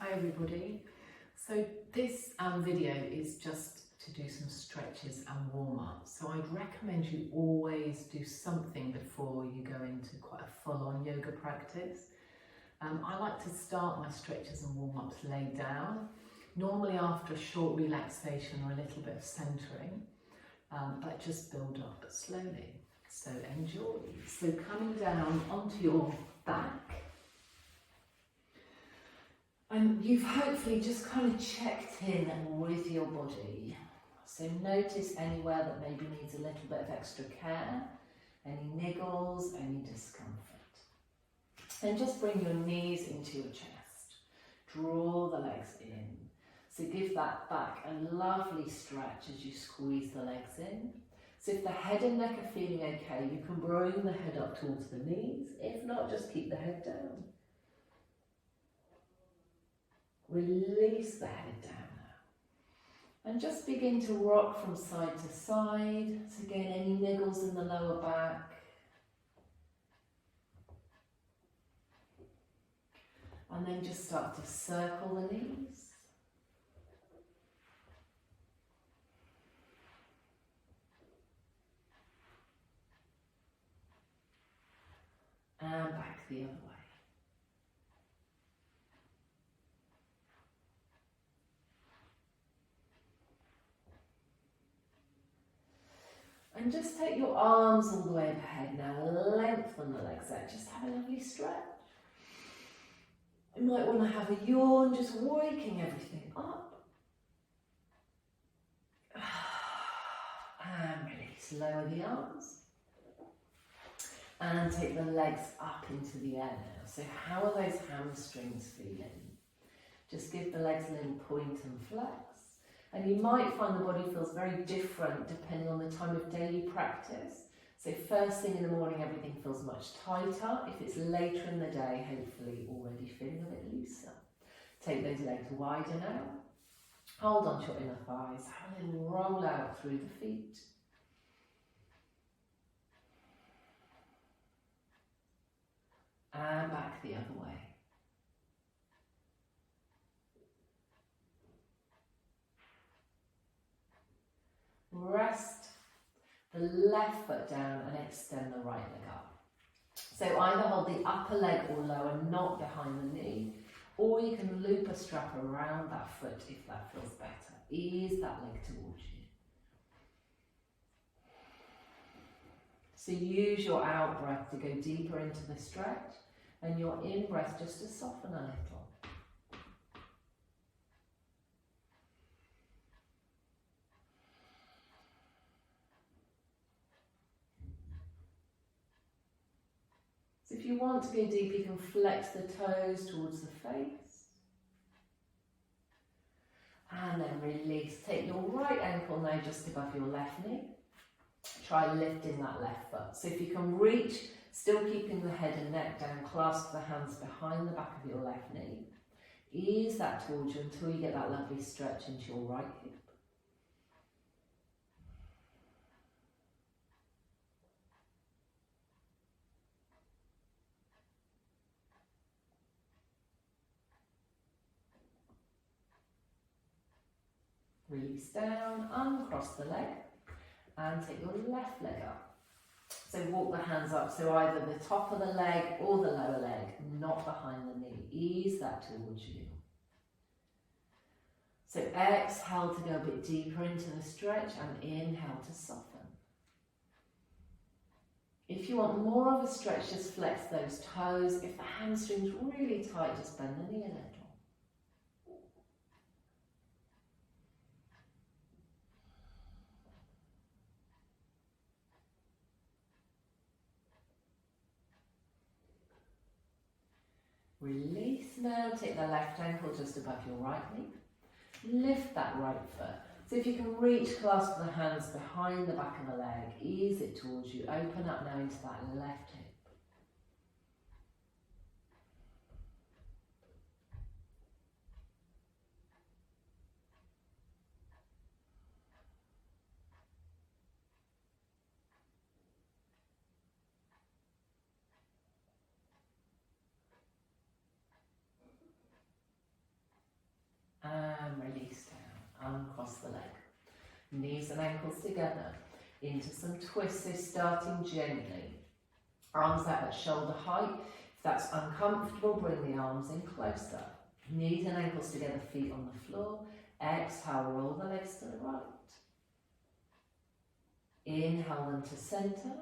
Hi everybody. So this video is just to do some stretches and warm-ups. So I'd recommend you always do something before you go into quite a full-on yoga practice. I like to start my stretches and warm-ups laid down, normally after a short relaxation or a little bit of centering, but just build up slowly. So enjoy. So coming down onto your back. And you've hopefully just kind of checked in with your body. So notice anywhere that maybe needs a little bit of extra care, any niggles, any discomfort. And just bring your knees into your chest. Draw the legs in. So give that back a lovely stretch as you squeeze the legs in. So if the head and neck are feeling okay, you can bring the head up towards the knees. If not, just keep the head down. Release the head down now. And just begin to rock from side to side. So again, any niggles in the lower back. And then just start to circle the knees. And back the other way. And just take your arms all the way overhead now, lengthen the legs out, just have a lovely stretch. You might want to have a yawn, just waking everything up. And release, lower the arms. And take the legs up into the air now. So how are those hamstrings feeling? Just give the legs a little point and flex. And you might find the body feels very different depending on the time of day you practice. So first thing in the morning, everything feels much tighter. If it's later in the day, hopefully already feeling a bit looser. Take those legs wider now. Hold on to your inner thighs. Have a little roll out through the feet. And back the other way. Rest the left foot down and extend the right leg up. So either hold the upper leg or lower, not behind the knee, or you can loop a strap around that foot if that feels better. Ease that leg towards you. So use your out breath to go deeper into the stretch and your in breath just to soften a little. So if you want to go deep, you can flex the toes towards the face. And then release. Take your right ankle now just above your left knee. Try lifting that left foot. So if you can reach, still keeping the head and neck down, clasp the hands behind the back of your left knee. Ease that towards you until you get that lovely stretch into your right hip. Release down, uncross the leg and take your left leg up. So walk the hands up, so either the top of the leg or the lower leg, not behind the knee. Ease that towards you. So exhale to go a bit deeper into the stretch and inhale to soften. If you want more of a stretch, just flex those toes. If the hamstring's really tight, just bend the knee a little. Release now, take the left ankle just above your right knee. Lift that right foot. So if you can reach, clasp the hands behind the back of the leg, ease it towards you. Open up now into that left hip. across the leg. Knees and ankles together into some twists, so starting gently. Arms out at shoulder height. If that's uncomfortable, bring the arms in closer. Knees and ankles together, feet on the floor. Exhale, roll the legs to the right. Inhale them to centre.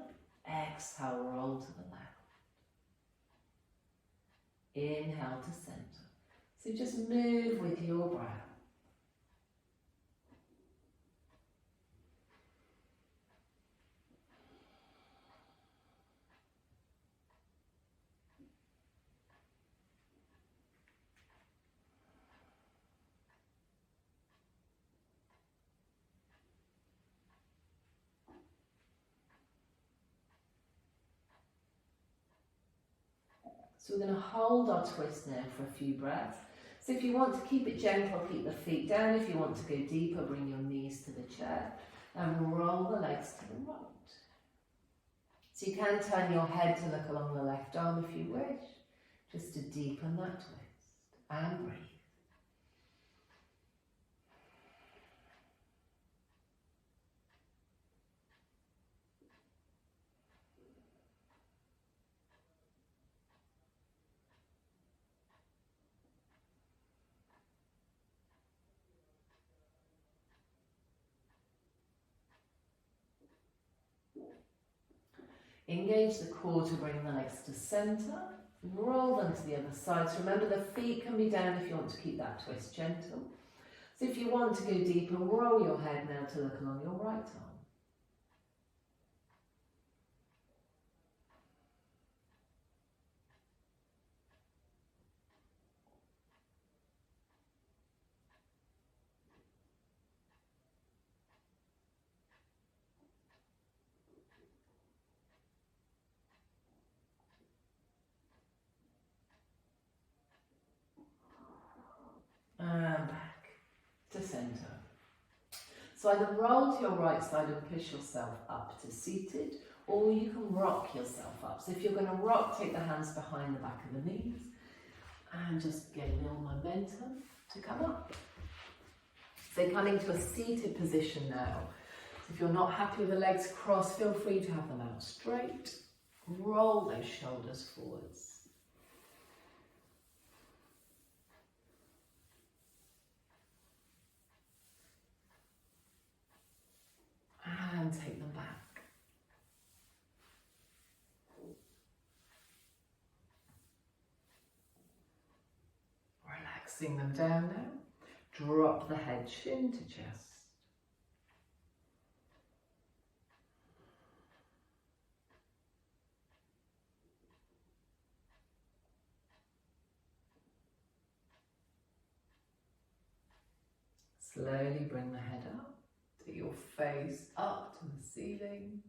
Exhale, roll to the left. Inhale to centre. So just move with your breath. So we're going to hold our twist now for a few breaths. So if you want to keep it gentle, keep the feet down. If you want to go deeper, bring your knees to the chair and roll the legs to the right. So you can turn your head to look along the left arm if you wish, just to deepen that twist. And breathe. Engage the core to bring the legs to centre. Roll them to the other side. So remember, the feet can be down if you want to keep that twist gentle. So if you want to go deeper, roll your head now to look along your right arm. And back to centre. So either roll to your right side and push yourself up to seated, or you can rock yourself up. So if you're going to rock, take the hands behind the back of the knees and just get a little momentum to come up. So coming to a seated position now. So if you're not happy with the legs crossed, feel free to have them out straight. Roll those shoulders forwards. And take them back. Relaxing them down now. Drop the head, chin to chest. Slowly bring the head up. Take your face up to the ceiling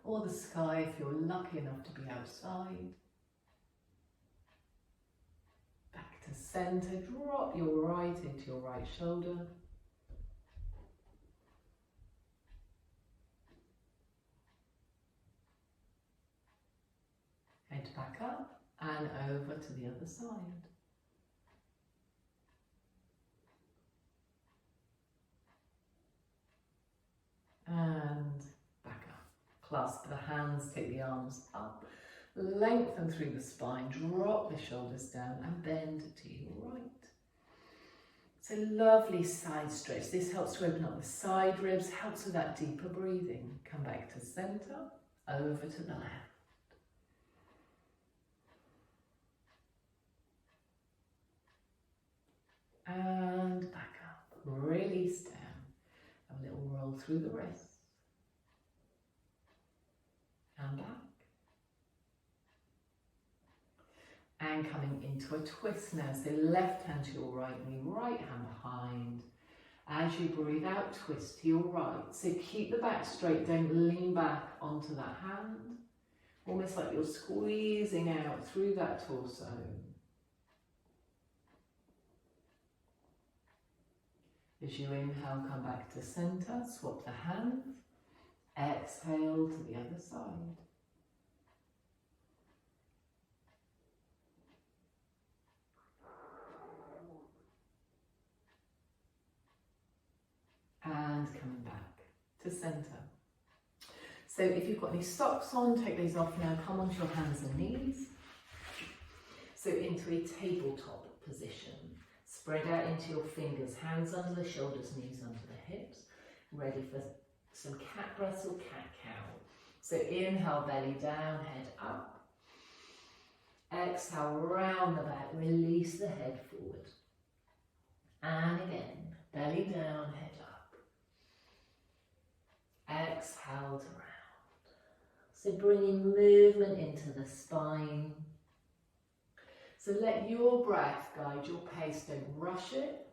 or the sky if you're lucky enough to be outside. Back to centre, drop your right into your right shoulder. Head back up and over to the other side. And back up. Clasp the hands, take the arms up, lengthen through the spine, drop the shoulders down and bend to your right. It's a lovely side stretch. This helps to open up the side ribs, helps with that deeper breathing. Come back to centre, over to the left. And back up, release down. A little roll through the wrists. And back. And coming into a twist now. So left hand to your right knee, right hand behind. As you breathe out, twist to your right. So keep the back straight, don't lean back onto that hand. Almost like you're squeezing out through that torso. As you inhale, come back to centre, swap the hands. Exhale to the other side. to centre. So if you've got any socks on, take these off now, come onto your hands and knees. So into a tabletop position. Spread out into your fingers, hands under the shoulders, knees under the hips. Ready for some cat breaths or cat-cow. So inhale, belly down, head up. Exhale, round the back, release the head forward. And again, belly down, head up. Exhale to round. So bringing movement into the spine. So let your breath guide your pace, don't rush it.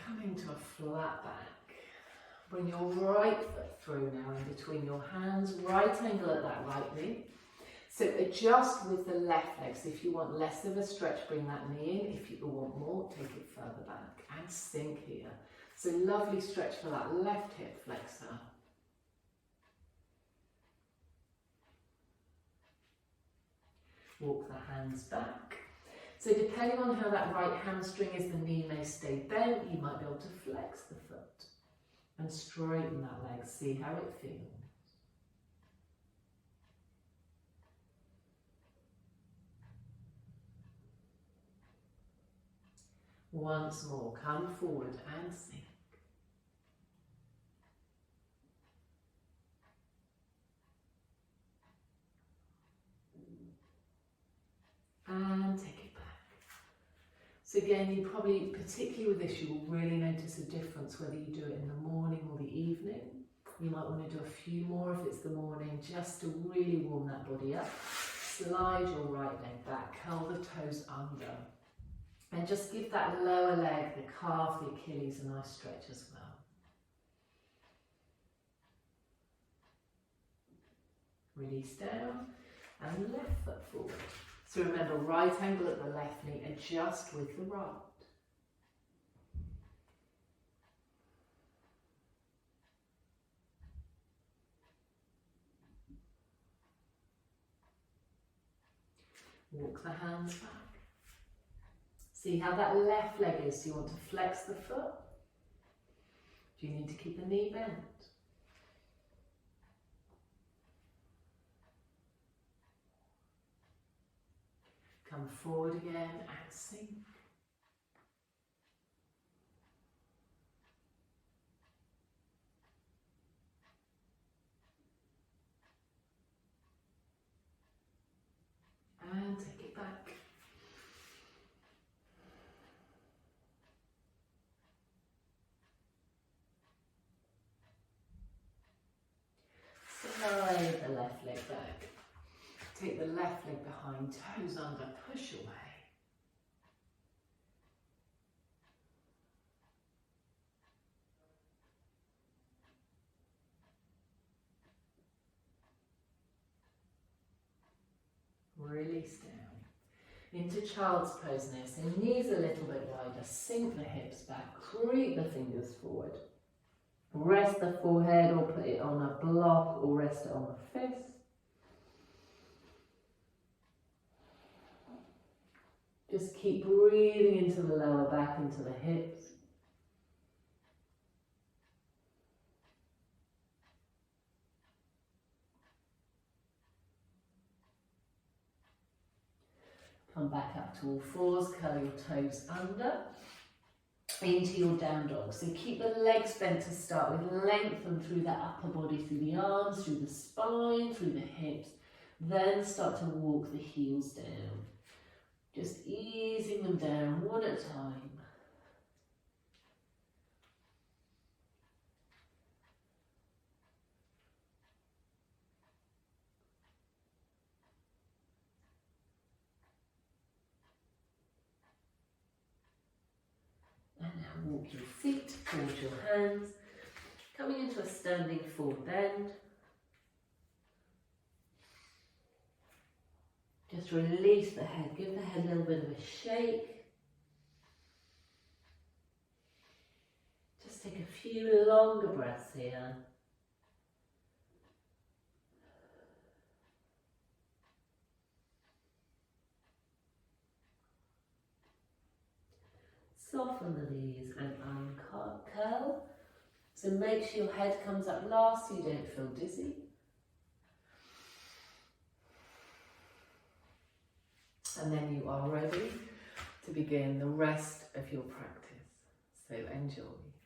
Coming to a flat back. Bring your right foot through now in between your hands, right angle at that right knee. So adjust with the left leg. So if you want less of a stretch, bring that knee in. If you want more, take it further back and sink here. So lovely stretch for that left hip flexor. Walk the hands back. So depending on how that right hamstring is, the knee may stay bent. You might be able to flex the foot and straighten that leg. See how it feels. Once more, come forward and sink. And take it back. So again, you probably, particularly with this, you will really notice a difference whether you do it in the morning or the evening. You might want to do a few more if it's the morning, just to really warm that body up. Slide your right leg back, curl the toes under. And just give that lower leg, the calf, the Achilles, a nice stretch as well. Release down and left foot forward. So remember, right angle at the left knee, adjust with the right. Walk the hands back. See how that left leg is. Do you want to flex the foot? Do you need to keep the knee bent? Come forward again and sink. And take it back. Slide the left leg back. Take the left leg behind, toes under, push away. Release down. Into child's pose now. So knees a little bit wider, sink the hips back, creep the fingers forward. Rest the forehead or put it on a block or rest it on the fist. Just keep breathing into the lower back, into the hips. Come back up to all fours, curl your toes under, into your down dog. So keep the legs bent to start with, lengthen through that upper body, through the arms, through the spine, through the hips. Then start to walk the heels down. Just easing them down one at a time. And now walk your feet towards your hands, coming into a standing forward bend. Just release the head, give the head a little bit of a shake. Just take a few Few longer breaths here. Soften the knees and uncurl. So make sure your head comes up last so you don't feel dizzy. And then you are ready to begin the rest of your practice. So enjoy.